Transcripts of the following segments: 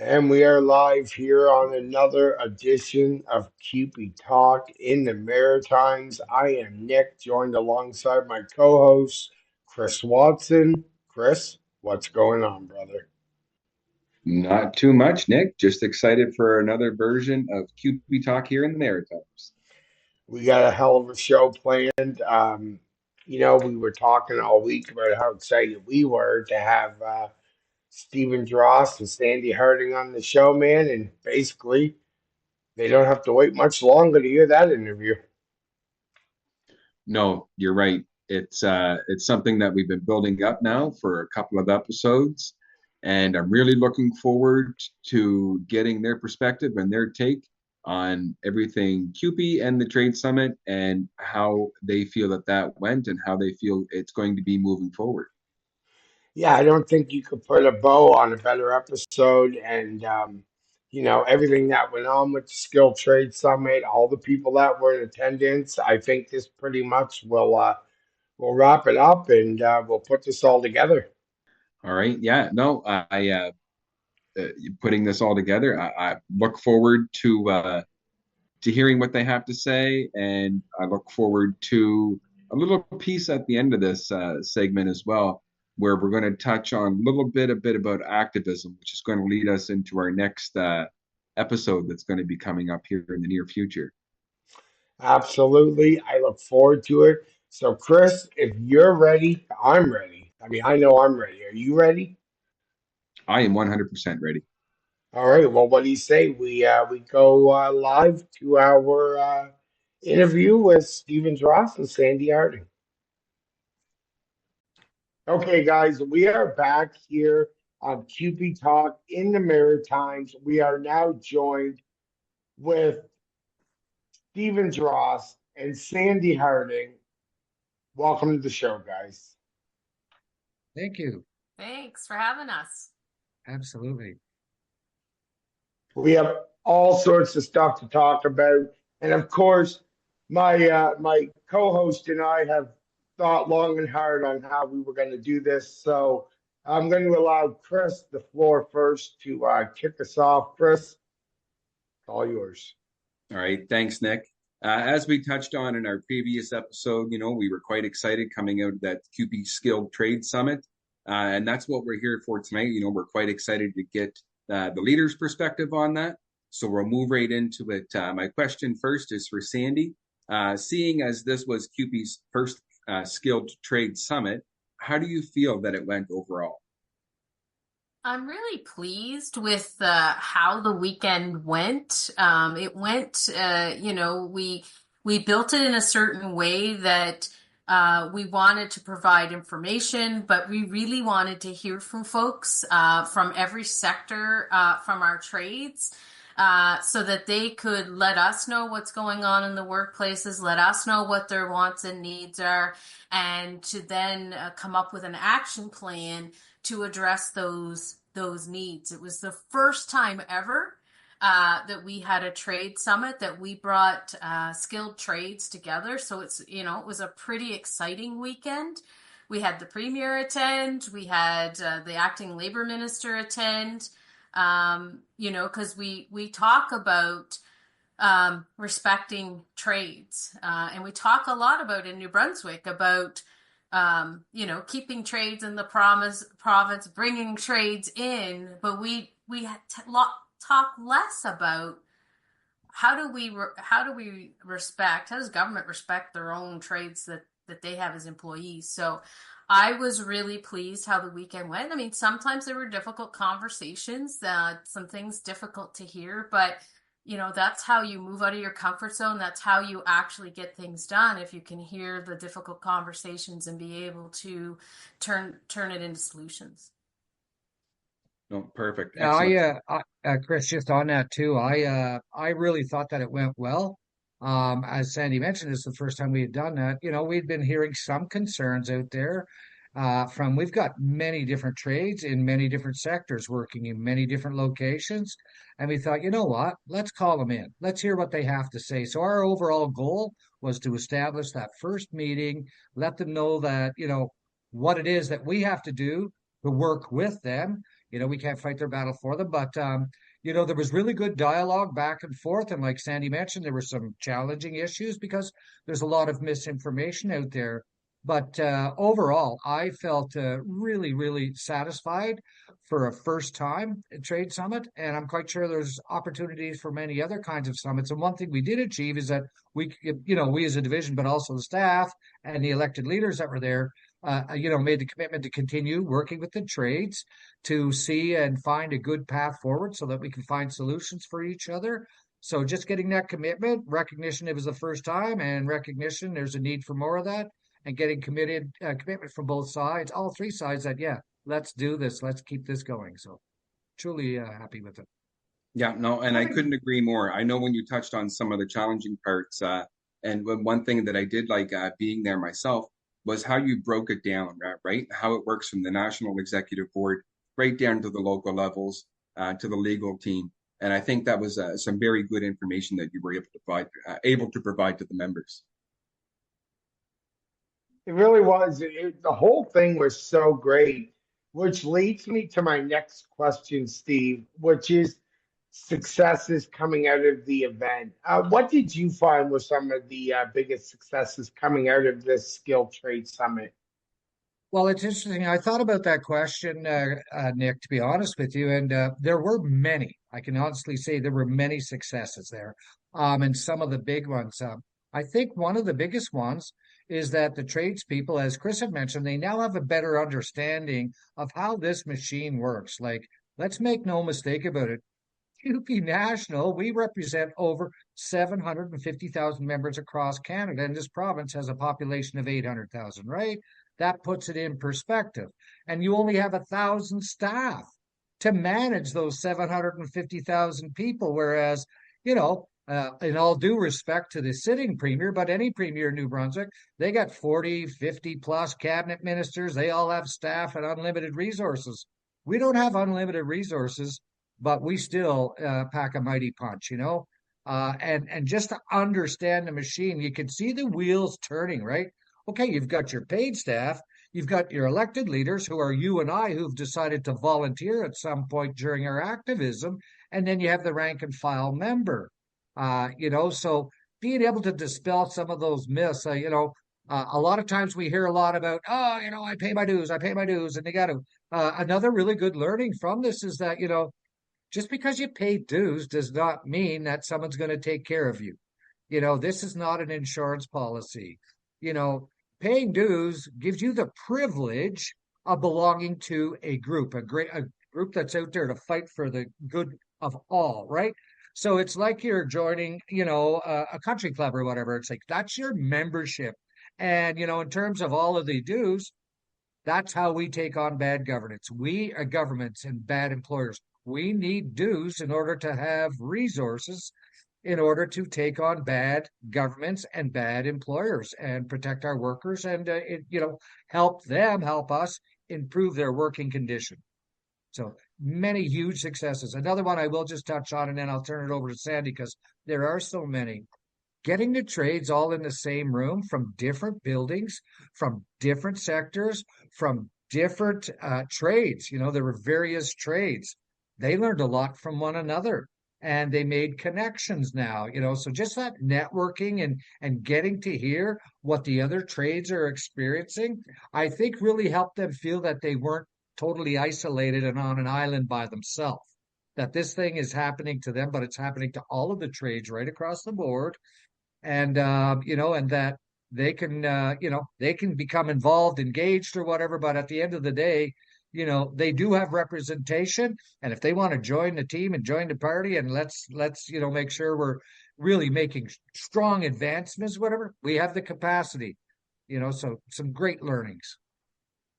And we are live here on another edition of Cupe Talk in the Maritimes. I am Nick, joined alongside my co-host, Chris Watson. Chris, what's going on, brother? Not too much, Nick. Just excited for another version of QB Talk here in the Maritimes. We got a hell of a show planned. We were talking all week about how excited we were to have Stephen Drost and Sandy Harding on the show, man, and basically they don't have to wait much longer to hear that interview. No, you're right. It's something that we've been building up now for a couple of episodes, and I'm really looking forward to getting their perspective and their take on everything QP and the Trade Summit and how they feel that went and how they feel it's going to be moving forward. Yeah, I don't think you could put a bow on a better episode. And, everything that went on with the Skilled Trade Summit, all the people that were in attendance, I think this pretty much will wrap it up and we'll put this all together. All right. Yeah. No, putting this all together. I look forward to hearing what they have to say, and I look forward to a little piece at the end of this segment as well, where we're going to touch on a bit about activism, which is going to lead us into our next episode that's going to be coming up here in the near future. Absolutely. I look forward to it. So, Chris, if you're ready, I'm ready. I mean, I know I'm ready. Are you ready? I am 100% ready. All right. Well, what do you say? We go live to our interview with Stephen Dross and Sandy Harding. Okay, guys, we are back here on QP Talk in the Maritimes. We are now joined with Stephen Dross and Sandy Harding. Welcome to the show, guys. Thank you. Thanks for having us. Absolutely. We have all sorts of stuff to talk about, and of course, my co-host and I have thought long and hard on how we were going to do this. So I'm going to allow Chris the floor first to kick us off. Chris, it's all yours. All right. Thanks, Nick. As we touched on in our previous episode, we were quite excited coming out of that QP Skilled Trade Summit. And that's what we're here for tonight. We're quite excited to get the leader's perspective on that. So we'll move right into it. My question first is for Sandy. Seeing as this was QP's first Skilled Trade Summit, how do you feel that it went overall? I'm really pleased with how the weekend went. It went, we built it in a certain way that we wanted to provide information, but we really wanted to hear from folks from every sector from our trades. So that they could let us know what's going on in the workplaces, let us know what their wants and needs are, and to then come up with an action plan to address those needs. It was the first time ever that we had a trade summit that we brought skilled trades together. So it was a pretty exciting weekend. We had the premier attend, we had the acting labor minister attend. Because we talk about respecting trades, and we talk a lot about in New Brunswick about keeping trades in the province, bringing trades in, but we talk less about how do we respect, how does government respect their own trades that they have as employees. So I was really pleased how the weekend went. I mean, sometimes there were difficult conversations, some things difficult to hear, but that's how you move out of your comfort zone. That's how you actually get things done. If you can hear the difficult conversations and be able to turn it into solutions. No, perfect. Yeah, Excellent. Chris, just on that too. I really thought that it went well. As Sandy mentioned, it's the first time we had done that. We'd been hearing some concerns out there. We've got many different trades in many different sectors working in many different locations. And we thought, you know what? Let's call them in. Let's hear what they have to say. So our overall goal was to establish that first meeting, let them know that, what it is that we have to do to work with them, We can't fight their battle for them, but there was really good dialogue back and forth. And like Sandy mentioned, there were some challenging issues because there's a lot of misinformation out there. But overall, I felt really, really satisfied for a first time trade summit. And I'm quite sure there's opportunities for many other kinds of summits. And one thing we did achieve is that we as a division, but also the staff and the elected leaders that were there, made the commitment to continue working with the trades to see and find a good path forward so that we can find solutions for each other. So just getting that commitment, recognition it was the first time, and recognition there's a need for more of that, and getting commitment from both sides, all three sides that, yeah, let's do this, let's keep this going. So truly happy with it. Yeah, no, and I couldn't agree more. I know when you touched on some of the challenging parts, and one thing that I did like being there myself was how you broke it down, right? How it works from the national executive board right down to the local levels, to the legal team. And I think that was some very good information that you were able to provide to the members. It really was. The whole thing was so great, which leads me to my next question, Steve, which is successes coming out of the event. What did you find were some of the biggest successes coming out of this Skilled Trade Summit? Well, it's interesting. I thought about that question, Nick, to be honest with you, and there were many. I can honestly say there were many successes there, and some of the big ones. I think one of the biggest ones is that the tradespeople, as Chris had mentioned, they now have a better understanding of how this machine works. Like, let's make no mistake about it. Cupe National, we represent over 750,000 members across Canada, and this province has a population of 800,000, right? That puts it in perspective. And you only have 1,000 staff to manage those 750,000 people, whereas, in all due respect to the sitting premier, but any premier in New Brunswick, they got 40, 50 plus cabinet ministers. They all have staff and unlimited resources. We don't have unlimited resources, but we still pack a mighty punch, and just to understand the machine, you can see the wheels turning, right? Okay, you've got your paid staff, you've got your elected leaders who are you and I who've decided to volunteer at some point during our activism, and then you have the rank and file member. So being able to dispel some of those myths, a lot of times we hear a lot about, I pay my dues, and they got to. Another really good learning from this is that, just because you pay dues does not mean that someone's going to take care of you. This is not an insurance policy. Paying dues gives you the privilege of belonging to a group that's out there to fight for the good of all, right? So it's like you're joining, a country club or whatever. It's like that's your membership. And, in terms of all of the dues, that's how we take on bad governance. We are governments and bad employers. We need dues in order to have resources in order to take on bad governments and bad employers and protect our workers and help us improve their working condition. So many huge successes. Another one I will just touch on, and then I'll turn it over to Sandy because there are so many. Getting the trades all in the same room from different buildings, from different sectors, from different trades. There were various trades. They learned a lot from one another and they made connections now, so just that networking and getting to hear what the other trades are experiencing, I think really helped them feel that they weren't totally isolated and on an island by themselves, that this thing is happening to them, but it's happening to all of the trades right across the board. And, and that they can, they can become involved, engaged or whatever, but at the end of the day, they do have representation, and if they want to join the team and join the party, and let's make sure we're really making strong advancements, whatever, we have the capacity. So some great learnings.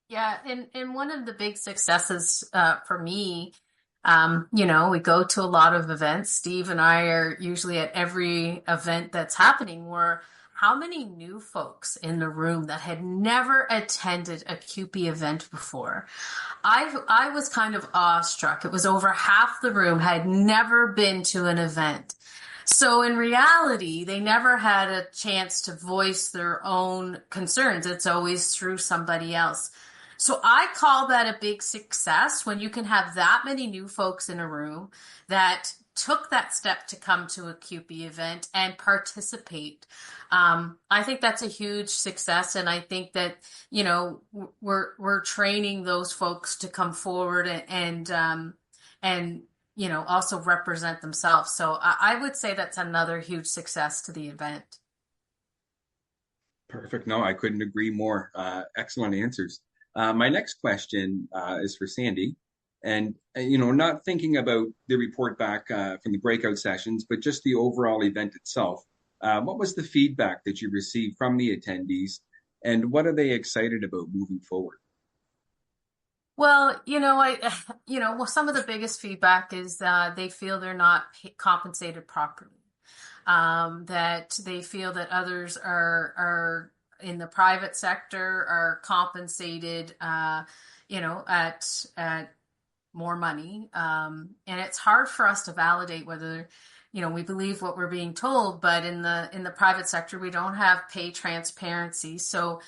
Yeah, and one of the big successes for me, we go to a lot of events. Steve and I are usually at every event that's happening. Where how many new folks in the room that had never attended a Cupe event before? I was kind of awestruck. It was over half the room had never been to an event. So in reality, they never had a chance to voice their own concerns. It's always through somebody else. So I call that a big success when you can have that many new folks in a room that took that step to come to a Cupe event and participate. I think that's a huge success, and I think that we're training those folks to come forward and also represent themselves. So I would say that's another huge success to the event. Perfect. No, I couldn't agree more. Excellent answers. My next question is for Sandy. And, not thinking about the report back from the breakout sessions, but just the overall event itself. What was the feedback that you received from the attendees, and what are they excited about moving forward? Well, some of the biggest feedback is they feel they're not compensated properly. That they feel that others are in the private sector are compensated, at more money. And it's hard for us to validate whether, we believe what we're being told, but in the private sector, we don't have pay transparency. So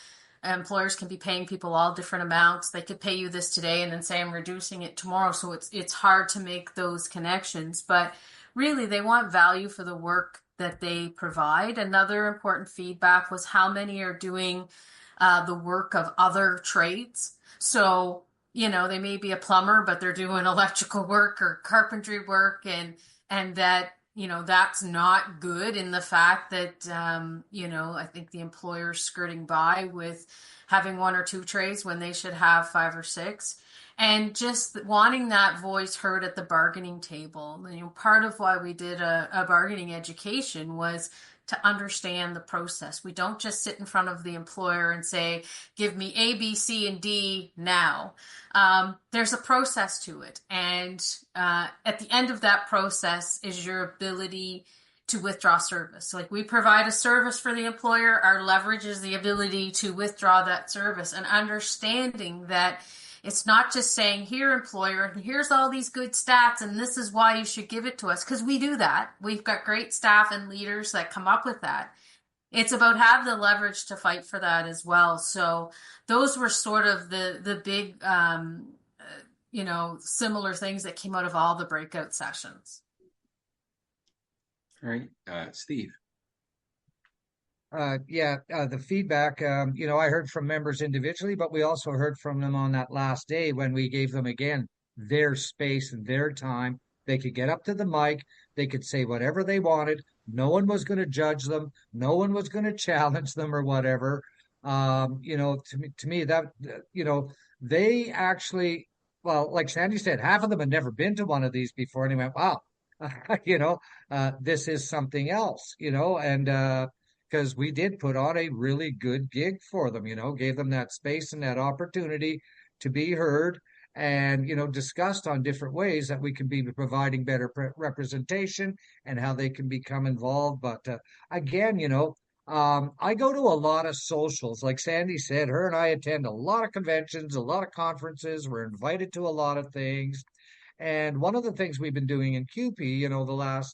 employers can be paying people all different amounts. They could pay you this today and then say I'm reducing it tomorrow. So it's hard to make those connections. But really, they want value for the work that they provide. Another important feedback was how many are doing the work of other trades. So, they may be a plumber, but they're doing electrical work or carpentry work, and that, that's not good in the fact that, I think the employer's skirting by with having one or two trades when they should have five or six. And just wanting that voice heard at the bargaining table. Part of why we did a bargaining education was to understand the process. We don't just sit in front of the employer and say, give me A, B, C, and D now. There's a process to it. And at the end of that process is your ability to withdraw service. Like, we provide a service for the employer, our leverage is the ability to withdraw that service, and understanding that it's not just saying, here, employer, and here's all these good stats, and this is why you should give it to us, because we do that. We've got great staff and leaders that come up with that. It's about have the leverage to fight for that as well. So those were sort of the big, similar things that came out of all the breakout sessions. All right, Steve. The feedback, I heard from members individually, but we also heard from them on that last day when we gave them, again, their space and their time. They could get up to the mic. They could say whatever they wanted. No one was going to judge them. No one was going to challenge them or whatever. To me that, they actually, well, like Sandy said, half of them had never been to one of these before. And they went, wow, this is something else, and, because we did put on a really good gig for them, gave them that space and that opportunity to be heard and, discussed on different ways that we can be providing better representation and how they can become involved. But again, I go to a lot of socials. Like Sandy said, her and I attend a lot of conventions, a lot of conferences. We're invited to a lot of things. And one of the things we've been doing in Cupe, the last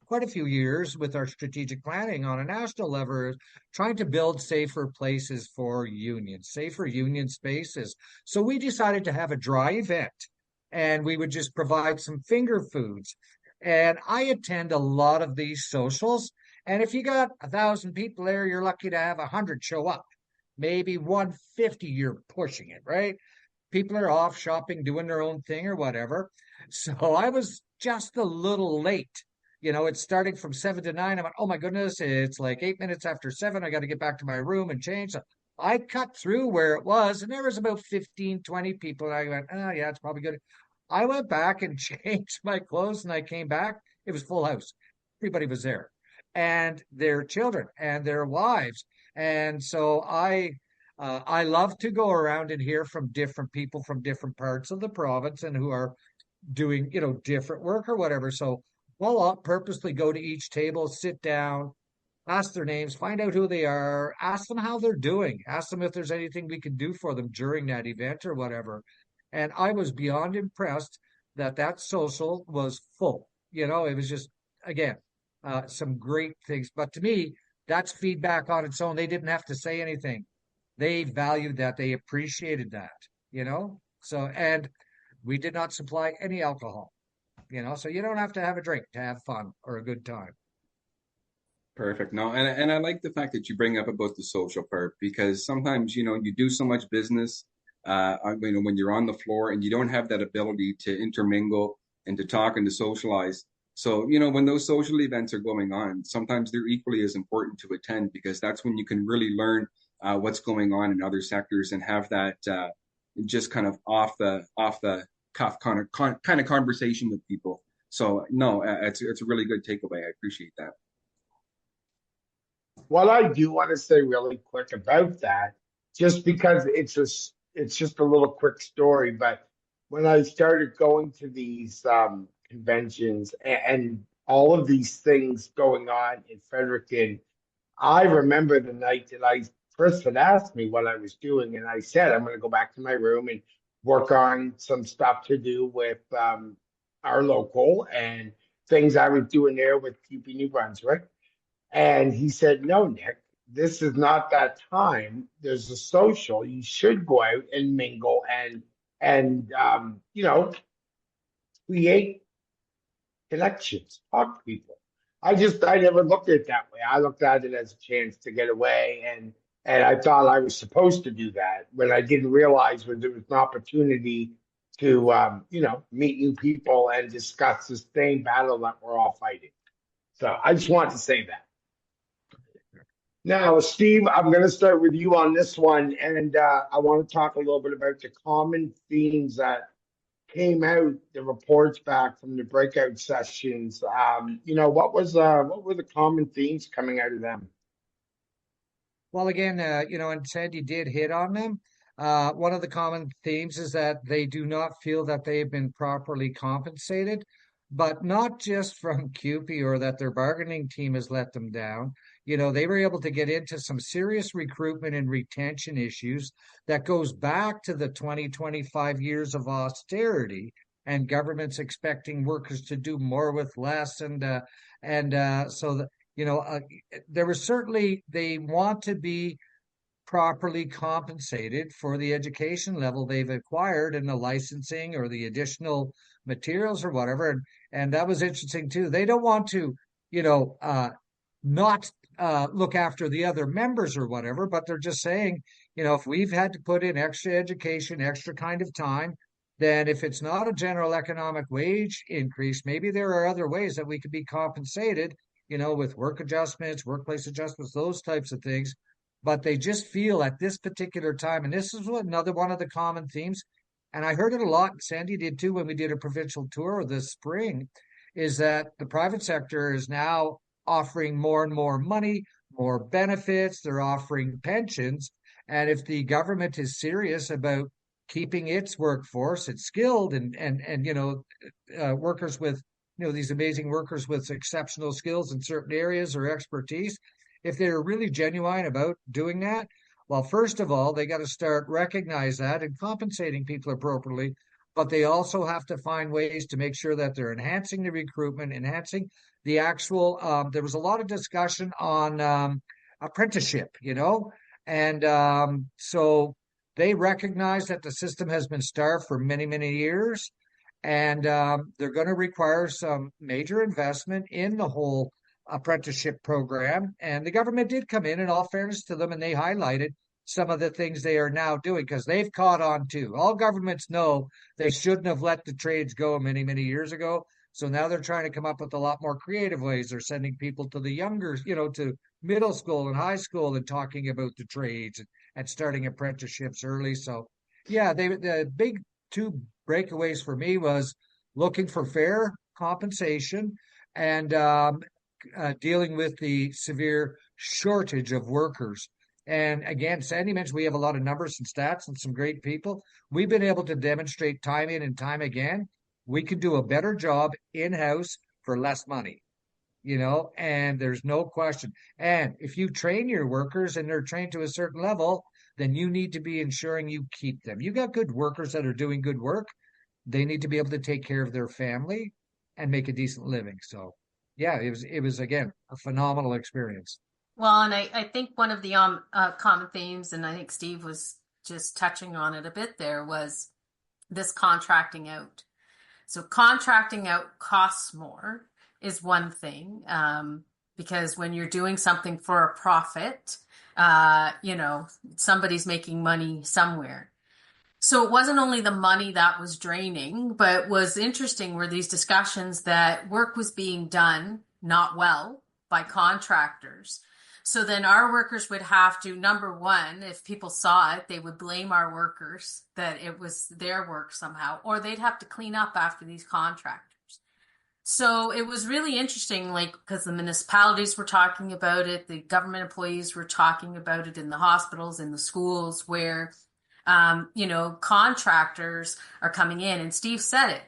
quite a few years with our strategic planning on a national level is trying to build safer places for unions, safer union spaces. So we decided to have a dry event and we would just provide some finger foods. And I attend a lot of these socials. And if you got 1,000 people there, you're lucky to have 100 show up. Maybe 150, you're pushing it, right? People are off shopping, doing their own thing or whatever. So I was just a little late. It's starting from 7 to 9. I went, oh my goodness, it's like 8 minutes after 7. I got to get back to my room and change. So I cut through where it was, and there was about 15, 20 people. And I went, oh yeah, it's probably good. I went back and changed my clothes, and I came back. It was full house. Everybody was there, and their children and their wives. And so I love to go around and hear from different people from different parts of the province and who are doing, different work or whatever. So I'll purposely go to each table, sit down, ask their names, find out who they are, ask them how they're doing, ask them if there's anything we can do for them during that event or whatever. And I was beyond impressed that social was full. It was just, again, some great things. But to me, that's feedback on its own. They didn't have to say anything. They valued that. They appreciated that. So, and we did not supply any alcohol, so you don't have to have a drink to have fun or a good time. Perfect. No, and I like the fact that you bring up about the social part because sometimes, you do so much business, when you're on the floor and you don't have that ability to intermingle and to talk and to socialize. So, when those social events are going on, sometimes they're equally as important to attend because that's when you can really learn what's going on in other sectors and have that just kind of off the cuff kind of conversation with people. So, no, it's a really good takeaway. I appreciate that. What I do want to say really quick about that, just because it's just a little quick story, but when I started going to these conventions and all of these things going on in Fredericton, I remember the night that I first had asked me what I was doing, and I said I'm going to go back to my room and work on some stuff to do with our local and things I was doing there with Cupe, New Brunswick. And he said, "No, Nick, this is not that time. There's a social. You should go out and mingle and create connections, talk to people." I never looked at it that way. I looked at it as a chance to get away, and I thought I was supposed to do that. What I didn't realize was it was an opportunity to meet new people and discuss the same battle that we're all fighting. So I just wanted to say that. Now, Steve, I'm going to start with you on this one, and I want to talk a little bit about the common themes that came out, the reports back from the breakout sessions. What were the common themes coming out of them? Well, again, and Sandy did hit on them. One of the common themes is that they do not feel that they've been properly compensated, but not just from Cupe or that their bargaining team has let them down. They were able to get into some serious recruitment and retention issues that goes back to the 20-25 years of austerity and governments expecting workers to do more with less. There was certainly, they want to be properly compensated for the education level they've acquired and the licensing or the additional materials or whatever. And that was interesting too. They don't want to, not look after the other members or whatever, but they're just saying, if we've had to put in extra education, extra kind of time, then if it's not a general economic wage increase, maybe there are other ways that we could be compensated, with work adjustments, workplace adjustments, those types of things. But they just feel at this particular time, and this is another one of the common themes, and I heard it a lot, Sandy did too, when we did a provincial tour this spring, is that the private sector is now offering more and more money, more benefits, they're offering pensions. And if the government is serious about keeping its workforce, it's skilled and workers with, these amazing workers with exceptional skills in certain areas or expertise, if they're really genuine about doing that, well, first of all, they got to start recognize that and compensating people appropriately. But they also have to find ways to make sure that they're enhancing the recruitment, enhancing the actual. There was a lot of discussion on apprenticeship, and so they recognize that the system has been starved for many, many years, and they're going to require some major investment in the whole apprenticeship program. And the government did come in all fairness to them, and they highlighted some of the things they are now doing because they've caught on too. All governments know they shouldn't have let the trades go many, many years ago. So now they're trying to come up with a lot more creative ways. They're sending people to the younger, to middle school and high school and talking about the trades and starting apprenticeships early. So yeah, the big two breakaways for me was looking for fair compensation and dealing with the severe shortage of workers. And again, Sandy mentioned we have a lot of numbers and stats and some great people. We've been able to demonstrate time in and time again, we can do a better job in-house for less money, and there's no question. And if you train your workers and they're trained to a certain level, then you need to be ensuring you keep them. You got good workers that are doing good work. They need to be able to take care of their family and make a decent living. So yeah, it was again a phenomenal experience. Well, and I think one of the common themes, and I think Steve was just touching on it a bit there, was this contracting out. So contracting out costs more is one thing, because when you're doing something for a profit, somebody's making money somewhere. So it wasn't only the money that was draining, but was interesting were these discussions that work was being done not well by contractors. So then our workers would have to, number one, if people saw it, they would blame our workers that it was their work somehow, or they'd have to clean up after these contractors. So it was really interesting, like, because the municipalities were talking about it, the government employees were talking about it in the hospitals, in the schools, where contractors are coming in, and Steve said it.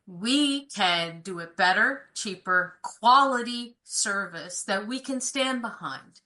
We can do it better, cheaper, quality service that we can stand behind.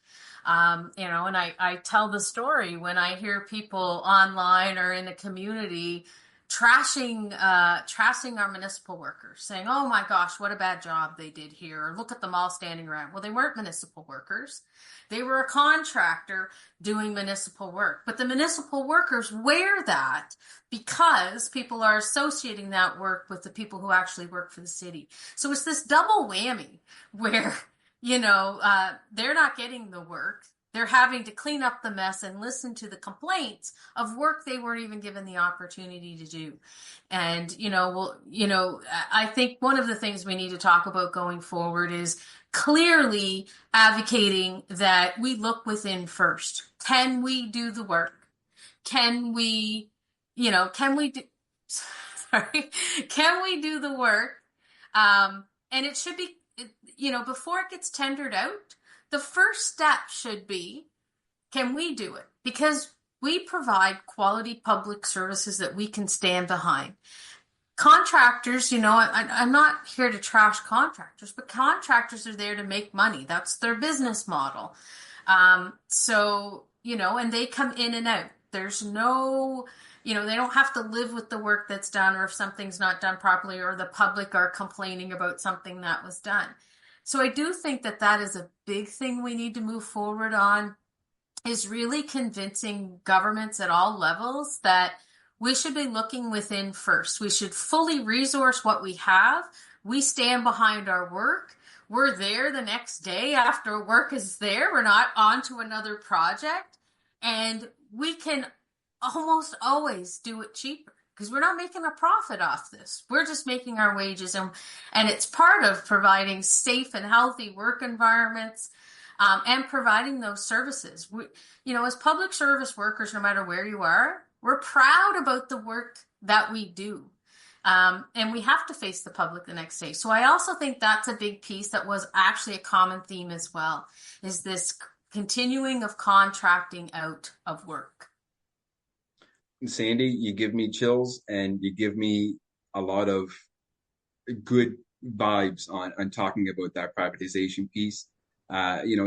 And I tell the story when I hear people online or in the community trashing our municipal workers, saying, "Oh my gosh, what a bad job they did here," or "Look at them all standing around." Well, they weren't municipal workers. They were a contractor doing municipal work. But the municipal workers wear that because people are associating that work with the people who actually work for the city. So it's this double whammy where, they're not getting the work. They're having to clean up the mess and listen to the complaints of work they weren't even given the opportunity to do. And, I think one of the things we need to talk about going forward is clearly advocating that we look within first. Can we do the work? Can we do the work? And it should be, before it gets tendered out, the first step should be, can we do it? Because we provide quality public services that we can stand behind. Contractors, I'm not here to trash contractors, but contractors are there to make money. That's their business model. And they come in and out. There's no, they don't have to live with the work that's done, or if something's not done properly, or the public are complaining about something that was done. So I do think that is a big thing we need to move forward on, is really convincing governments at all levels that we should be looking within first. We should fully resource what we have. We stand behind our work. We're there the next day after work is there. We're not on to another project. And we can almost always do it cheaper, because we're not making a profit off this. We're just making our wages, and it's part of providing safe and healthy work environments, and providing those services. As public service workers, no matter where you are, we're proud about the work that we do. And we have to face the public the next day. So I also think that's a big piece that was actually a common theme as well, is this continuing of contracting out of work. Sandy, you give me chills, and you give me a lot of good vibes on talking about that privatization piece.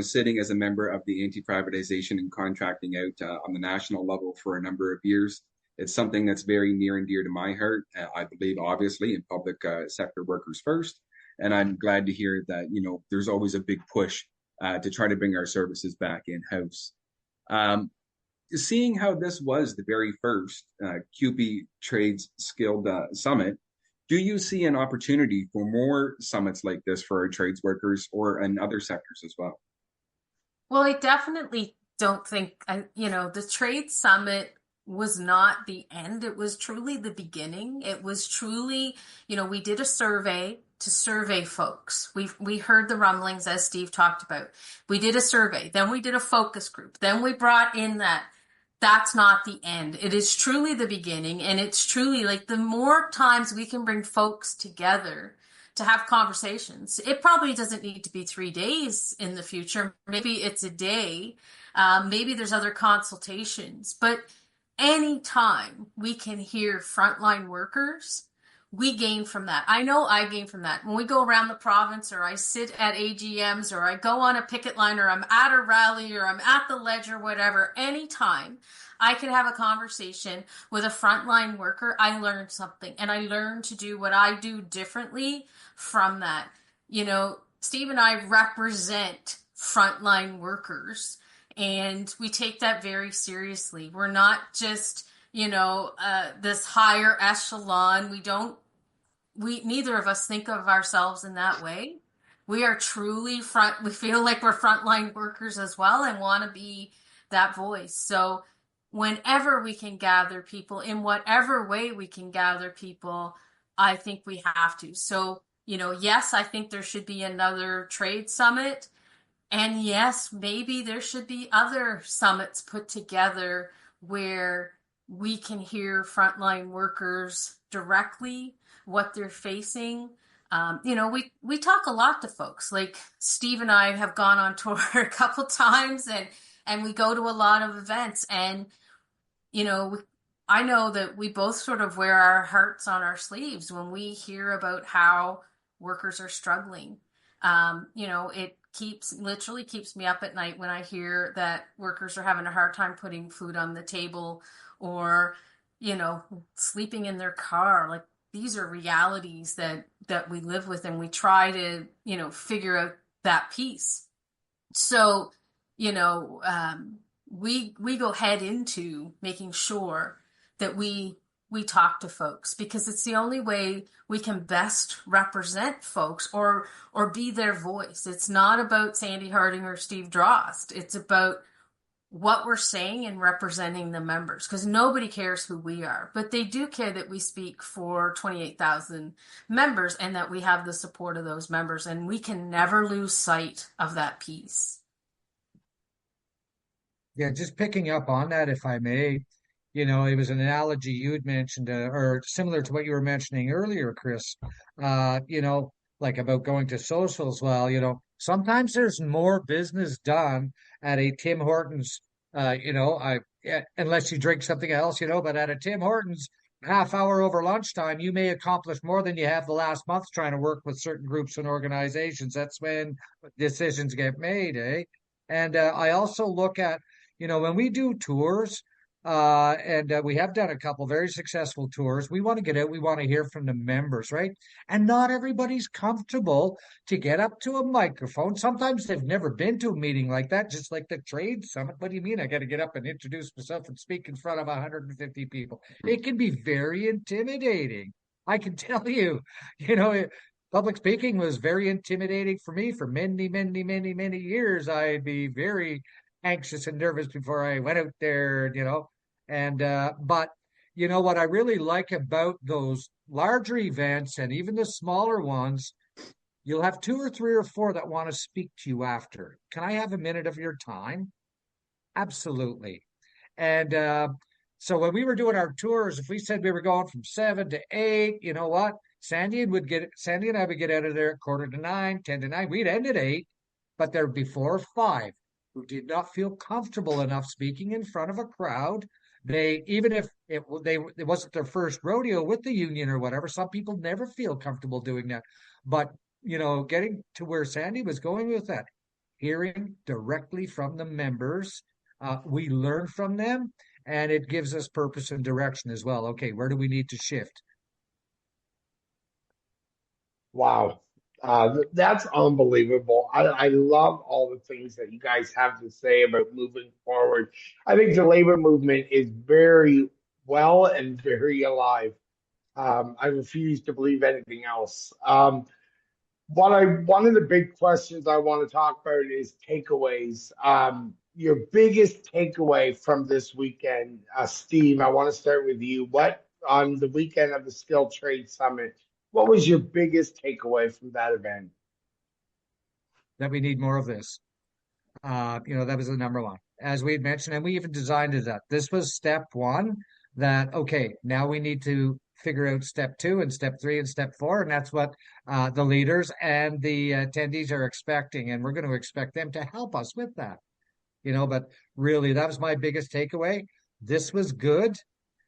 Sitting as a member of the anti-privatization and contracting out on the national level for a number of years, it's something that's very near and dear to my heart. I believe, obviously, in public sector workers first, and I'm glad to hear that there's always a big push to try to bring our services back in-house. Seeing how this was the very first Cupe Trades Skilled Summit, do you see an opportunity for more summits like this for our trades workers, or in other sectors as well? Well, I definitely don't think, the Trade Summit was not the end. It was truly the beginning. It was truly, we did a survey to survey folks. We heard the rumblings, as Steve talked about. We did a survey. Then we did a focus group. Then we brought in that's not the end. It is truly the beginning. And it's truly, like, the more times we can bring folks together to have conversations, it probably doesn't need to be 3 days in the future. Maybe it's a day. Maybe there's other consultations. But anytime we can hear frontline workers, we gain from that. I know I gain from that. When we go around the province, or I sit at AGMs, or I go on a picket line, or I'm at a rally, or I'm at the ledge, or whatever, anytime I can have a conversation with a frontline worker, I learn something, and I learn to do what I do differently from that. Steve and I represent frontline workers, And we take that very seriously. We're not just, this higher echelon. We neither of us think of ourselves in that way. We are truly we feel like we're frontline workers as well and want to be that voice. So whenever we can gather people, in whatever way we can gather people, I think we have to. So, yes, I think there should be another trade summit. And yes, maybe there should be other summits put together where we can hear frontline workers directly, what they're facing. We talk a lot to folks. Like Steve and I have gone on tour a couple times, and we go to a lot of events. And I know that we both sort of wear our hearts on our sleeves when we hear about how workers are struggling. It literally keeps me up at night when I hear that workers are having a hard time putting food on the table, or, sleeping in their car. Like, these are realities that we live with, and we try to, figure out that piece. So, we go head into making sure that we talk to folks, because it's the only way we can best represent folks or be their voice. It's not about Sandy Harding or Steve Drost. It's about what we're saying and representing the members, because nobody cares who we are, but they do care that we speak for 28,000 members and that we have the support of those members, and we can never lose sight of that piece. Yeah, just picking up on that, if I may, it was an analogy you'd mentioned, or similar to what you were mentioning earlier, Chris, like about going to socials. Well, sometimes there's more business done at a Tim Hortons, unless you drink something else, but at a Tim Hortons, half hour over lunchtime, you may accomplish more than you have the last month trying to work with certain groups and organizations. That's when decisions get made, eh? And I also look at, when we do tours, and we have done a couple very successful tours. We want to get out. We want to hear from the members, right? And not everybody's comfortable to get up to a microphone. Sometimes they've never been to a meeting like that, just like the trade summit. What do you mean? I got to get up and introduce myself and speak in front of 150 people. It can be very intimidating. I can tell you, public speaking was very intimidating for me for many, many, many, many years. I'd be very anxious and nervous before I went out there, And but what I really like about those larger events and even the smaller ones, you'll have two or three or four that want to speak to you after. Can I have a minute of your time? Absolutely. And so when we were doing our tours, if we said we were going from 7 to 8, you know what? Sandy and I would get out of there at 8:45, 10 to 9. We'd end at 8, but there'd be 4 or 5 who did not feel comfortable enough speaking in front of a crowd. They, even if it wasn't their first rodeo with the union or whatever, some people never feel comfortable doing that. But, getting to where Sandy was going with that, hearing directly from the members, we learn from them, and it gives us purpose and direction as well. Okay, where do we need to shift? Wow. That's unbelievable. I love all the things that you guys have to say about moving forward. I think the labor movement is very well and very alive. I refuse to believe anything else. One of the big questions I want to talk about is takeaways. Your biggest takeaway from this weekend, Steve, I want to start with you. What, on the weekend of the Skilled Trade Summit, what was your biggest takeaway from that event? That we need more of this. That was the number one. As we had mentioned, and we even designed it that this was step one, that, okay, now we need to figure out step 2 and step 3 and step 4. And that's what the leaders and the attendees are expecting. And we're going to expect them to help us with that. But really, that was my biggest takeaway. This was good,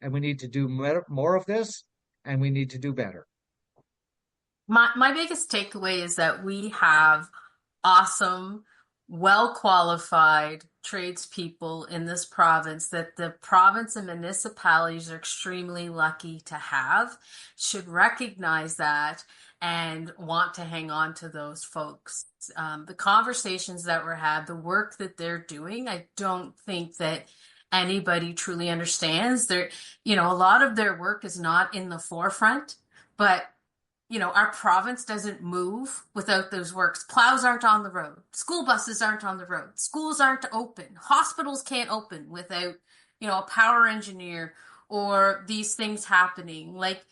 and we need to do more of this, and we need to do better. My biggest takeaway is that we have awesome, well-qualified tradespeople in this province that the province and municipalities are extremely lucky to have, should recognize that, and want to hang on to those folks. The conversations that were had, the work that they're doing, I don't think that anybody truly understands. A lot of their work is not in the forefront, but our province doesn't move without those works. Plows aren't on the road. School buses aren't on the road. Schools aren't open. Hospitals can't open without, a power engineer or these things happening. Like,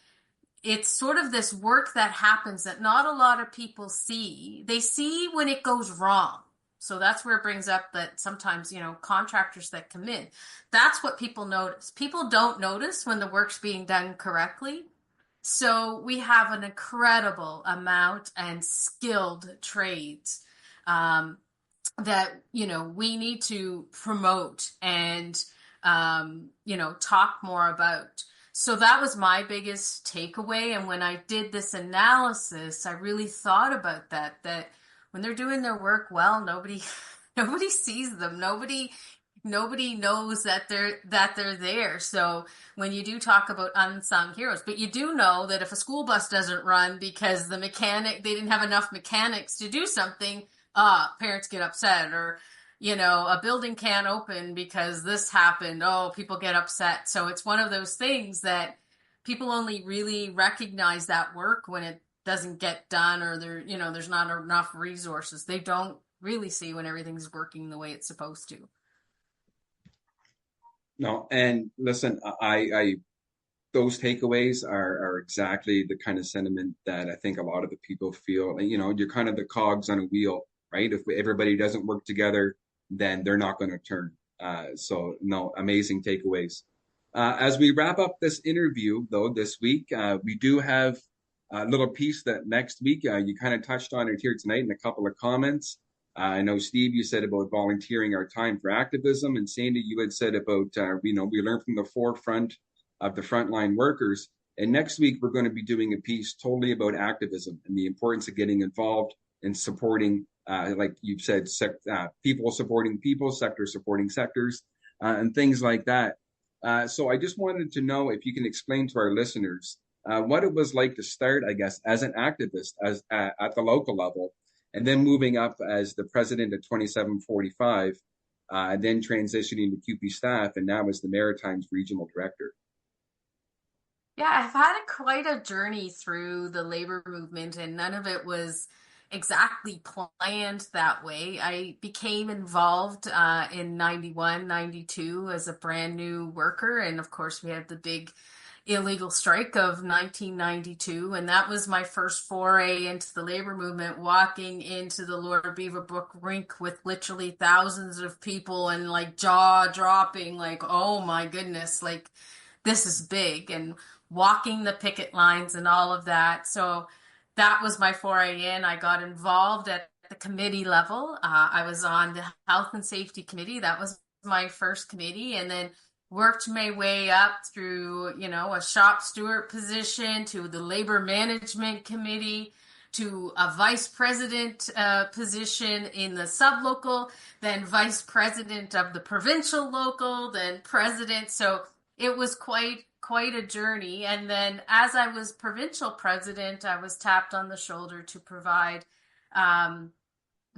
it's sort of this work that happens that not a lot of people see. They see when it goes wrong. So that's where it brings up that sometimes, contractors that come in, that's what people notice. People don't notice when the work's being done correctly. So we have an incredible amount and skilled trades that, we need to promote and, talk more about. So that was my biggest takeaway. And when I did this analysis, I really thought about that when they're doing their work well, nobody sees them. Nobody knows that they're there. So when you do talk about unsung heroes, but you do know that if a school bus doesn't run because they didn't have enough mechanics to do something, parents get upset, or a building can't open because this happened. Oh, people get upset. So it's one of those things that people only really recognize that work when it doesn't get done, or there's not enough resources. They don't really see when everything's working the way it's supposed to. No, and listen, I those takeaways are exactly the kind of sentiment that I think a lot of the people feel. And, you're kind of the cogs on a wheel, right? If everybody doesn't work together, then they're not going to turn. So, no, amazing takeaways. As we wrap up this interview, though, this week, we do have a little piece that next week, you kind of touched on it here tonight in a couple of comments. I know, Steve, you said about volunteering our time for activism, and Sandy, you had said about, we learn from the forefront of the frontline workers. And next week, we're going to be doing a piece totally about activism and the importance of getting involved and supporting, like you've said, people supporting people, sectors supporting sectors, and things like that. So I just wanted to know if you can explain to our listeners what it was like to start, I guess, as an activist at the local level, and then moving up as the president of 2745, then transitioning to Cupe staff, and now as the Maritimes regional director. Yeah, I've had quite a journey through the labor movement, and none of it was exactly planned that way. I became involved in 91, 92 as a brand new worker. And of course, we had the big illegal strike of 1992. And that was my first foray into the labor movement, walking into the Lord Beaverbrook rink with literally thousands of people and like jaw dropping, like, oh my goodness, like this is big, and walking the picket lines and all of that. So that was my foray in. I got involved at the committee level. I was on the health and safety committee. That was my first committee, and then worked my way up through, a shop steward position to the labor management committee to a vice president position in the sublocal, then vice president of the provincial local, then president. So it was quite a journey. And then as I was provincial president, I was tapped on the shoulder to provide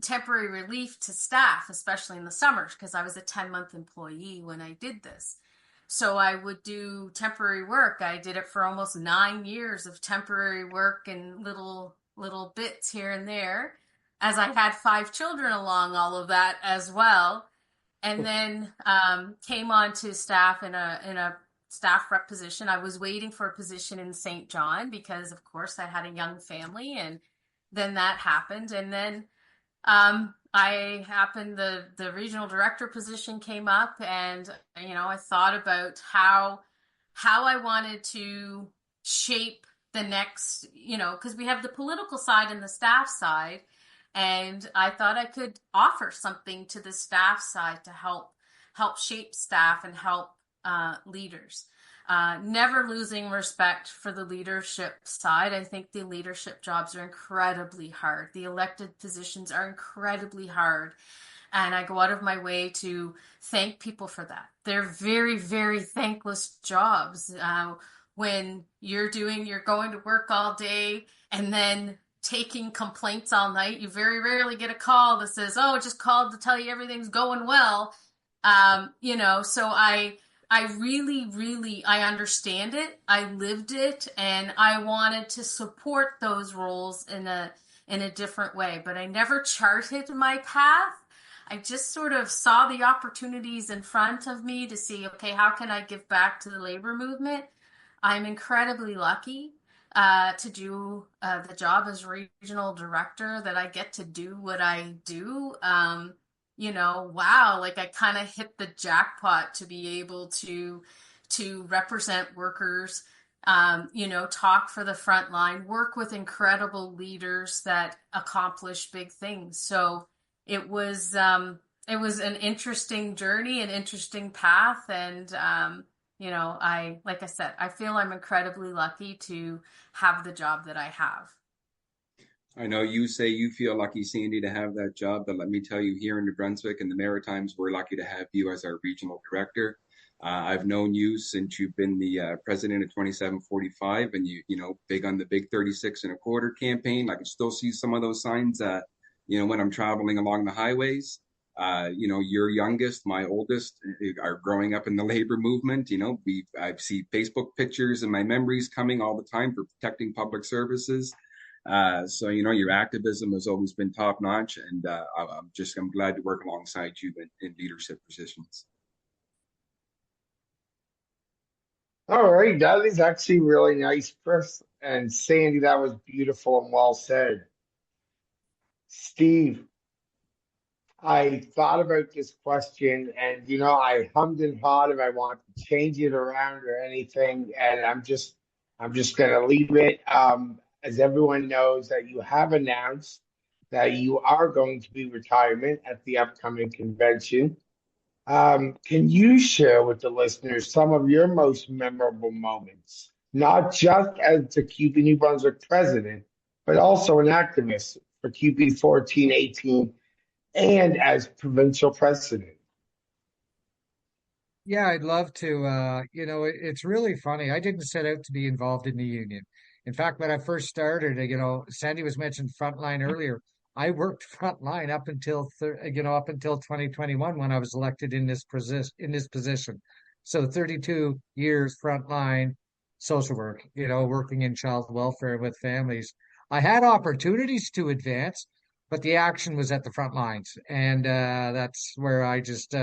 temporary relief to staff, especially in the summers, because I was a 10-month employee when I did this. So I would do temporary work. I did it for almost 9 years of temporary work and little bits here and there, as I had 5 children along all of that as well. And then came on to staff in a staff rep position. I was waiting for a position in St. John because, of course, I had a young family, and then that happened. And then the regional director position came up, and, I thought about how I wanted to shape the next, because we have the political side and the staff side. And I thought I could offer something to the staff side to help shape staff and help leaders. Never losing respect for the leadership side. I think the leadership jobs are incredibly hard. The elected positions are incredibly hard. And I go out of my way to thank people for that. They're very, very thankless jobs. when you're going to work all day and then taking complaints all night. You very rarely get a call that says, "Oh, just called to tell you everything's going well." So I really, really, I understand it. I lived it, and I wanted to support those roles in a different way, but I never charted my path. I just sort of saw the opportunities in front of me to see, okay, how can I give back to the labor movement? I'm incredibly lucky to do the job as regional director, that I get to do what I do. Wow, like I kind of hit the jackpot to be able to represent workers, talk for the front line, work with incredible leaders that accomplish big things. So it was an interesting journey, an interesting path, and like I said, I feel I'm incredibly lucky to have the job that I have. I know you say you feel lucky, Sandy, to have that job, but let me tell you, here in New Brunswick and the Maritimes, we're lucky to have you as our regional director. I've known you since you've been the president of 2745, and big on the big 36 and a quarter campaign. I can still see some of those signs, when I'm traveling along the highways. Your youngest, my oldest, are growing up in the labor movement. I see Facebook pictures and my memories coming all the time for protecting public services. So your activism has always been top notch, and I'm glad to work alongside you in leadership positions. All right, that is actually really nice, Chris and Sandy. That was beautiful and well said. Steve, I thought about this question, and I hummed and hawed if I want to change it around or anything, and I'm just gonna leave it. As everyone knows, that you have announced that you are going to be retirement at the upcoming convention. Can you share with the listeners some of your most memorable moments, not just as the Cupe New Brunswick president, but also an activist for Cupe 1418 and as provincial president? Yeah, I'd love to. It's really funny. I didn't set out to be involved in the union. In fact, when I first started, Sandy was mentioned frontline earlier. I worked frontline up until 2021 when I was elected in this position. So 32 years frontline social work, working in child welfare with families. I had opportunities to advance, but the action was at the front lines, and that's where I just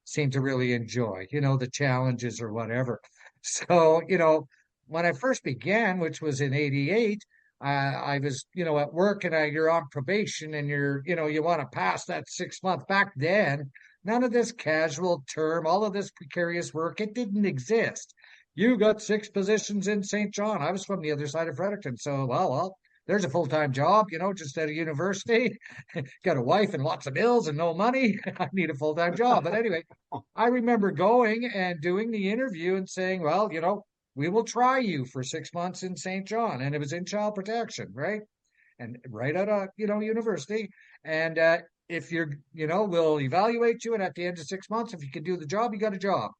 seem to really enjoy, the challenges or whatever. So, when I first began, which was in '88, I was, at work, and you're on probation, and you want to pass that 6 month. Back then, none of this casual term, all of this precarious work, it didn't exist. You got 6 positions in St. John. I was from the other side of Fredericton. So, well, there's a full-time job, just at a university. Got a wife and lots of bills and no money. I need a full-time job. But anyway, I remember going and doing the interview and saying, well, we will try you for 6 months in St. John. And it was in child protection, right? And right out of, university. And if we'll evaluate you. And at the end of 6 months, if you can do the job, you got a job.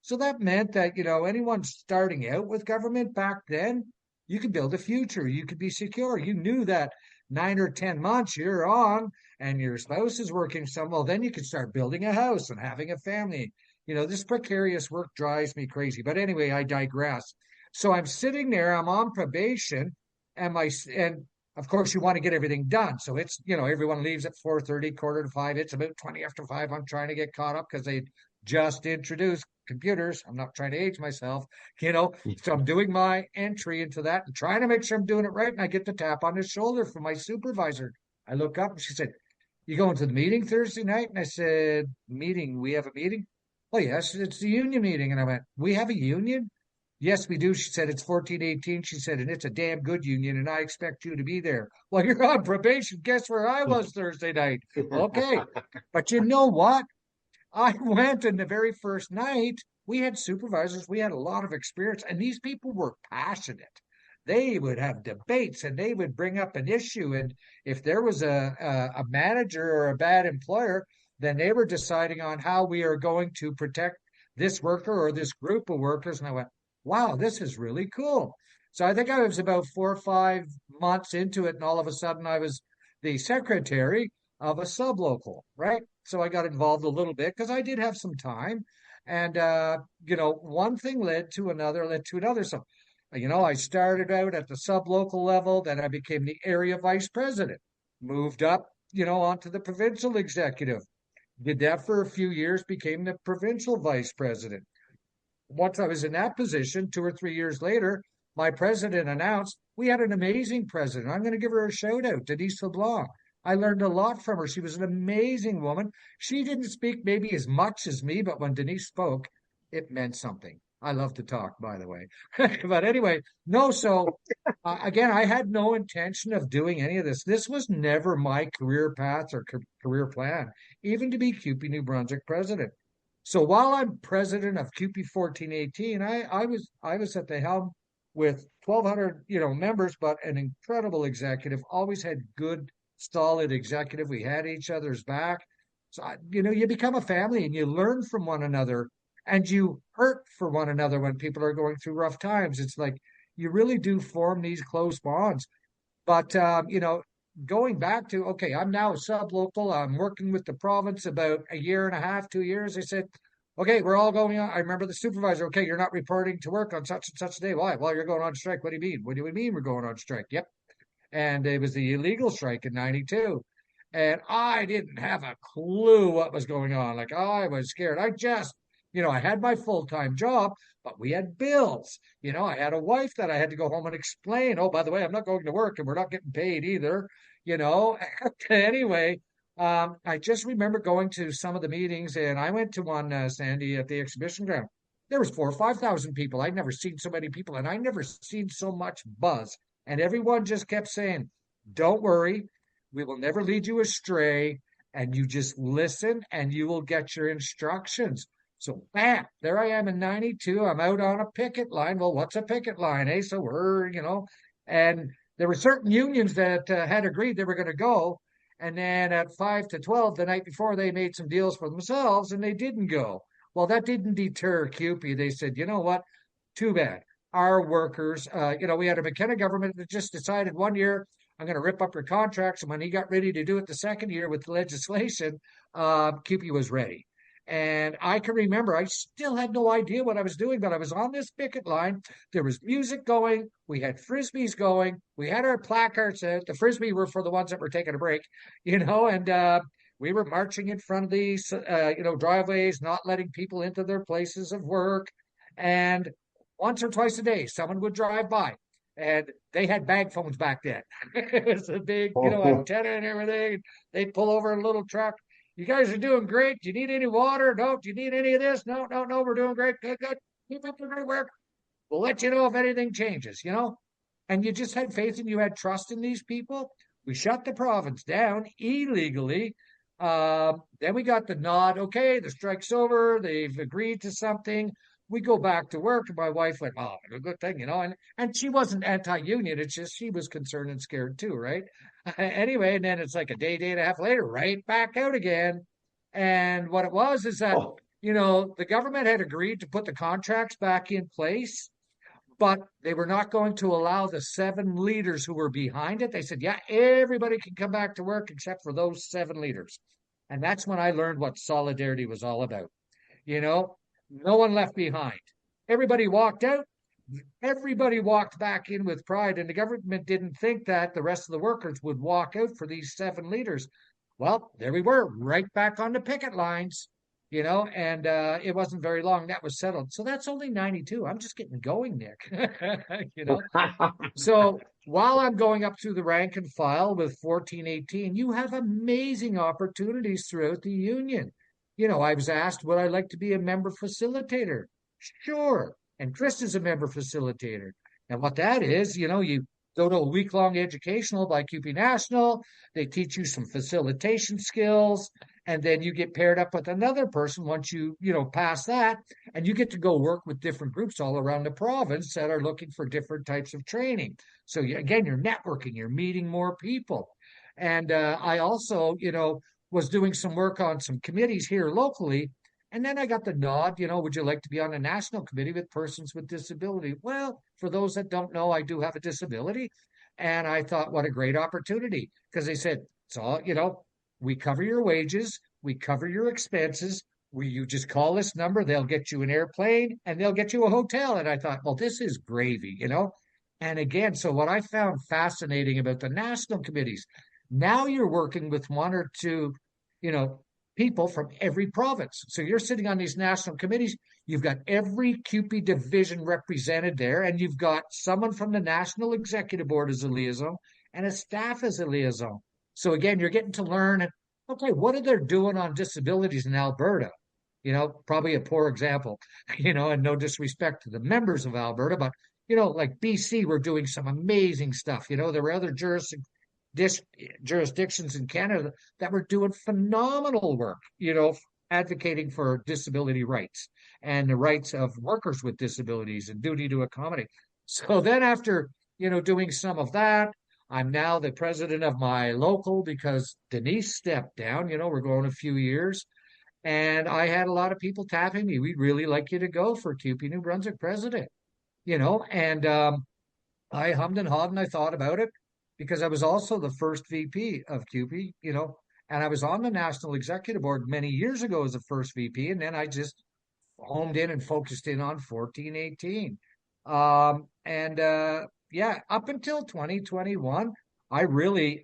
So that meant that, anyone starting out with government back then, you could build a future. You could be secure. You knew that 9 or 10 months you're on and your spouse is working well, then you can start building a house and having a family. This precarious work drives me crazy. But anyway, I digress. So I'm sitting there, I'm on probation, and of course you want to get everything done. So it's, everyone leaves at 4:30, 4:45. It's about 20 after 5. I'm trying to get caught up because they just introduced computers. I'm not trying to age myself, so I'm doing my entry into that and trying to make sure I'm doing it right. And I get the tap on the shoulder from my supervisor. I look up and she said, "You going to the meeting Thursday night?" And I said, "Meeting? We have a meeting?" "Oh, yes, it's the union meeting." And I went, "We have a union?" "Yes, we do." She said, "It's 1418." She said, "And it's a damn good union, and I expect you to be there." "Well, you're on probation. Guess where I was Thursday night?" Okay. But you know what? I went, and the very first night, we had supervisors, we had a lot of experience, and these people were passionate. They would have debates and they would bring up an issue. And if there was a manager or a bad employer, then they were deciding on how we are going to protect this worker or this group of workers. And I went, wow, this is really cool. So I think I was about 4 or 5 months into it, and all of a sudden I was the secretary of a sublocal, right? So I got involved a little bit because I did have some time. And, one thing led to another. So, I started out at the sublocal level, then I became the area vice president, moved up, onto the provincial executive. Did that for a few years, became the provincial vice president. Once I was in that position, 2 or 3 years later, my president announced we had an amazing president. I'm going to give her a shout out, Denise LeBlanc. I learned a lot from her. She was an amazing woman. She didn't speak maybe as much as me, but when Denise spoke, it meant something. I love to talk, by the way. But anyway, no, so again, I had no intention of doing any of this. This was never my career path or career plan, even to be Cupe, New Brunswick president. So while I'm president of Cupe 1418, I was at the helm with 1,200 members, but an incredible executive. Always had good, solid executive. We had each other's back. So you become a family and you learn from one another, and you hurt for one another when people are going through rough times. It's like you really do form these close bonds. But going back to, okay, I'm now a sub-local. I'm working with the province about a year and a half, 2 years. They said, okay, we're all going on. I remember the supervisor, okay, you're not reporting to work on such and such a day. Why? Well, you're going on strike. What do you mean? What do you mean we're going on strike? Yep. And it was the illegal strike in 92. And I didn't have a clue what was going on. Like, I was scared. I had my full-time job, but we had bills. I had a wife that I had to go home and explain. Oh, by the way, I'm not going to work and we're not getting paid either. You know, anyway, I just remember going to some of the meetings, and I went to one, Sandy, at the exhibition ground. There was 4 or 5 thousand people. I'd never seen so many people, and I never seen so much buzz. And everyone just kept saying, "Don't worry, we will never lead you astray, and you just listen, and you will get your instructions." So, bam, there I am in 92. I'm out on a picket line. Well, what's a picket line, eh? So and there were certain unions that had agreed they were going to go. And then at 5 to 12 the night before, they made some deals for themselves and they didn't go. Well, that didn't deter Cupe. They said, you know what? Too bad. Our workers, we had a McKenna government that just decided one year, I'm going to rip up your contracts. And when he got ready to do it the second year with legislation, Cupe was ready. And I can remember, I still had no idea what I was doing, but I was on this picket line. There was music going. We had frisbees going. We had our placards out. The frisbee were for the ones that were taking a break, and we were marching in front of these, driveways, not letting people into their places of work. And once or twice a day, someone would drive by. And they had bag phones back then. It was a big, antenna and everything. They'd pull over a little truck. You guys are doing great. Do you need any water? No. Do you need any of this? No. We're doing great. Good. Keep up the great work. We'll let you know if anything changes, And you just had faith and you had trust in these people. We shut the province down illegally. Then we got the nod. Okay, the strike's over. They've agreed to something. We go back to work. And my wife went, oh, a good thing, and she wasn't anti-union. It's just she was concerned and scared too, right? Anyway, and then it's like a day and a half later, right back out again. And what it was is that, the government had agreed to put the contracts back in place, but they were not going to allow the 7 leaders who were behind it. They said, yeah, everybody can come back to work except for those 7 leaders. And that's when I learned what solidarity was all about. No one left behind. Everybody walked out. Everybody walked back in with pride, and the government didn't think that the rest of the workers would walk out for these 7 leaders. Well, there we were, right back on the picket lines, and it wasn't very long that was settled. So that's only 92. I'm just getting going, Nick. So while I'm going up through the rank and file with 1418, you have amazing opportunities throughout the union. I was asked, would I like to be a member facilitator? Sure. And Chris is a member facilitator. And what that is, you go to a week-long educational by Cupe National. They teach you some facilitation skills, and then you get paired up with another person once you pass that, and you get to go work with different groups all around the province that are looking for different types of training. So again, you're networking, you're meeting more people. And I also, was doing some work on some committees here locally, And then I got the nod, would you like to be on a national committee with persons with disability? Well, for those that don't know, I do have a disability. And I thought, what a great opportunity. Because they said, it's all, we cover your wages, we cover your expenses. You just call this number, they'll get you an airplane and they'll get you a hotel. And I thought, well, this is gravy. And again, so what I found fascinating about the national committees, now you're working with one or two, you know, people from every province. So you're sitting on these national committees. You've got every CUPE division represented there, and you've got someone from the National Executive Board as a liaison and a staff as a liaison. So again, you're getting to learn, okay, what are they doing on disabilities in Alberta? Probably a poor example, and no disrespect to the members of Alberta, but, like BC, we're doing some amazing stuff. There were other jurisdictions in Canada that were doing phenomenal work, advocating for disability rights and the rights of workers with disabilities and duty to accommodate. So then after, doing some of that, I'm now the president of my local because Denise stepped down, we're going a few years. And I had a lot of people tapping me. We'd really like you to go for CUPE New Brunswick president, and I hummed and hawed and I thought about it because I was also the first VP of CUPE, and I was on the National Executive Board many years ago as the first VP. And then I just homed in and focused in on 1418. Yeah, up until 2021, I really,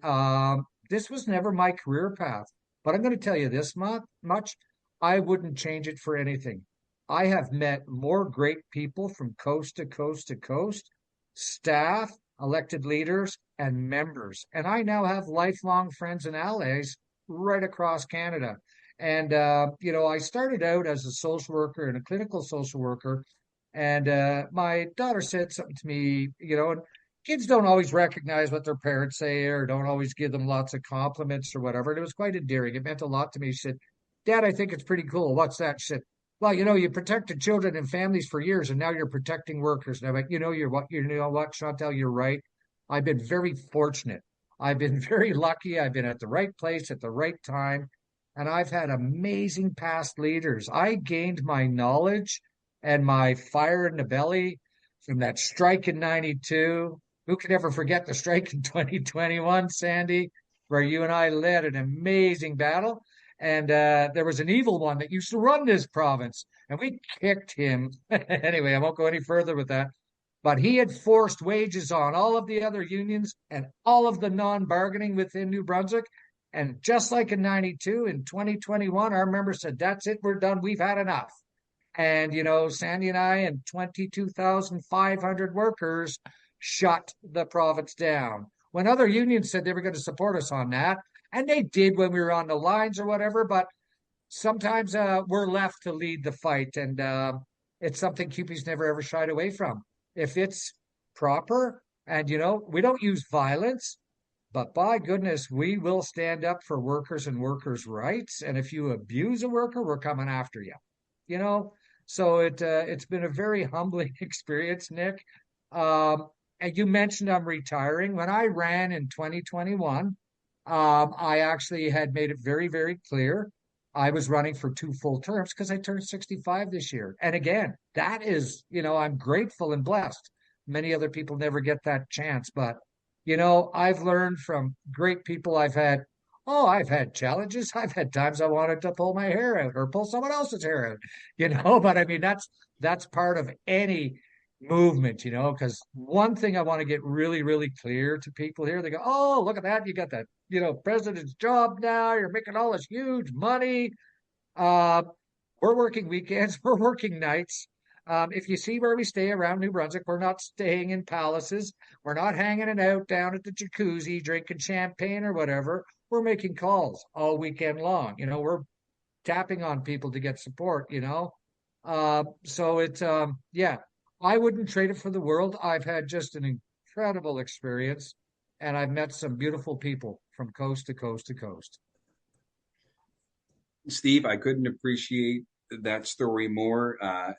this was never my career path. But I'm going to tell you this much, I wouldn't change it for anything. I have met more great people from coast to coast to coast, staff, elected leaders, and members. And I now have lifelong friends and allies right across Canada. And, I started out as a social worker and a clinical social worker. And my daughter said something to me, and kids don't always recognize what their parents say or don't always give them lots of compliments or whatever. And it was quite endearing. It meant a lot to me. She said, Dad, I think it's pretty cool. What's that? She said, well, you protected children and families for years, and now you're protecting workers. And I'm like, you know what, Chantal, you're right. I've been very fortunate. I've been very lucky. I've been at the right place at the right time. And I've had amazing past leaders. I gained my knowledge and my fire in the belly from that strike in 92. Who can ever forget the strike in 2021, Sandy, where you and I led an amazing battle? And there was an evil one that used to run this province, and we kicked him. Anyway, I won't go any further with that. But he had forced wages on all of the other unions and all of the non-bargaining within New Brunswick. And just like in 92, in 2021, our members said, that's it, we're done, we've had enough. And, Sandy and I and 22,500 workers shut the province down. When other unions said they were going to support us on that, and they did when we were on the lines or whatever, but sometimes we're left to lead the fight. And it's something CUPE's never ever shied away from. If it's proper and, we don't use violence, but by goodness, we will stand up for workers and workers' rights. And if you abuse a worker, we're coming after you. So it's been a very humbling experience, Nick. And you mentioned I'm retiring. When I ran in 2021, I actually had made it very, very clear I was running for 2 full terms because I turned 65 this year. And again, that is, I'm grateful and blessed. Many other people never get that chance. But, I've learned from great people. I've had challenges. I've had times I wanted to pull my hair out or pull someone else's hair out, but I mean, that's part of any movement, because one thing I want to get really, really clear to people here, they go, oh, look at that. You got that, president's job now. You're making all this huge money. We're working weekends. We're working nights. If you see where we stay around New Brunswick, we're not staying in palaces. We're not hanging it out down at the jacuzzi, drinking champagne or whatever. We're making calls all weekend long. We're tapping on people to get support, So it's, yeah, I wouldn't trade it for the world. I've had just an incredible experience, and I've met some beautiful people from coast to coast to coast. Steve, I couldn't appreciate that story more. I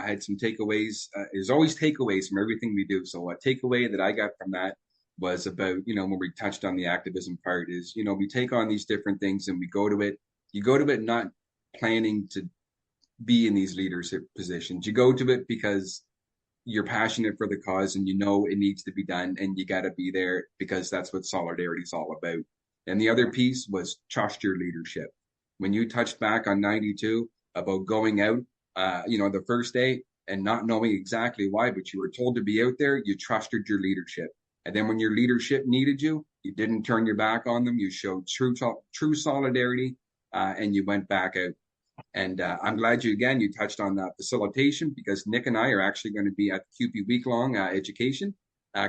had some takeaways. There's always takeaways from everything we do. So a takeaway that I got from that was about, when we touched on the activism part is, we take on these different things and we go to it. You go to it not planning to be in these leadership positions. You go to it because you're passionate for the cause and you know it needs to be done and you got to be there because that's what solidarity is all about. And the other piece was trust your leadership. When you touched back on 92 about going out, the first day and not knowing exactly why, but you were told to be out there, you trusted your leadership. And then when your leadership needed you, you didn't turn your back on them. You showed true solidarity, and you went back out. And I'm glad you touched on that facilitation because Nick and I are actually going to be at the Cupe week-long education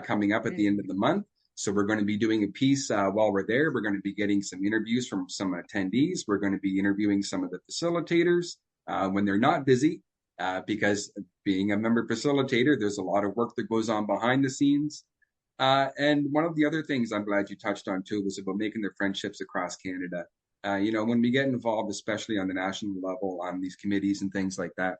coming up at the end of the month. So we're going to be doing a piece while we're there. We're going to be getting some interviews from some attendees. We're going to be interviewing some of the facilitators when they're not busy because being a member facilitator, there's a lot of work that goes on behind the scenes. And one of the other things I'm glad you touched on too was about making the friendships across Canada. When we get involved, especially on the national level, on these committees and things like that,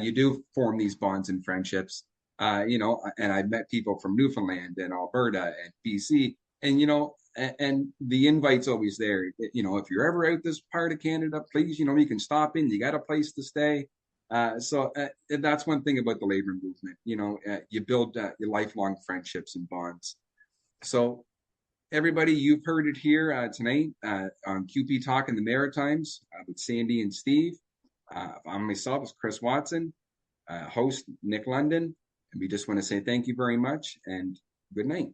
you do form these bonds and friendships. And I've met people from Newfoundland and Alberta and BC, and the invite's always there. If you're ever out this part of Canada, please, you can stop in. You got a place to stay. So that's one thing about the labor movement. You build your lifelong friendships and bonds. So everybody, you've heard it here tonight on QP Talk in the Maritimes with Sandy and Steve. I'm myself, is Chris Watson, host Nick London, and we just want to say thank you very much and good night.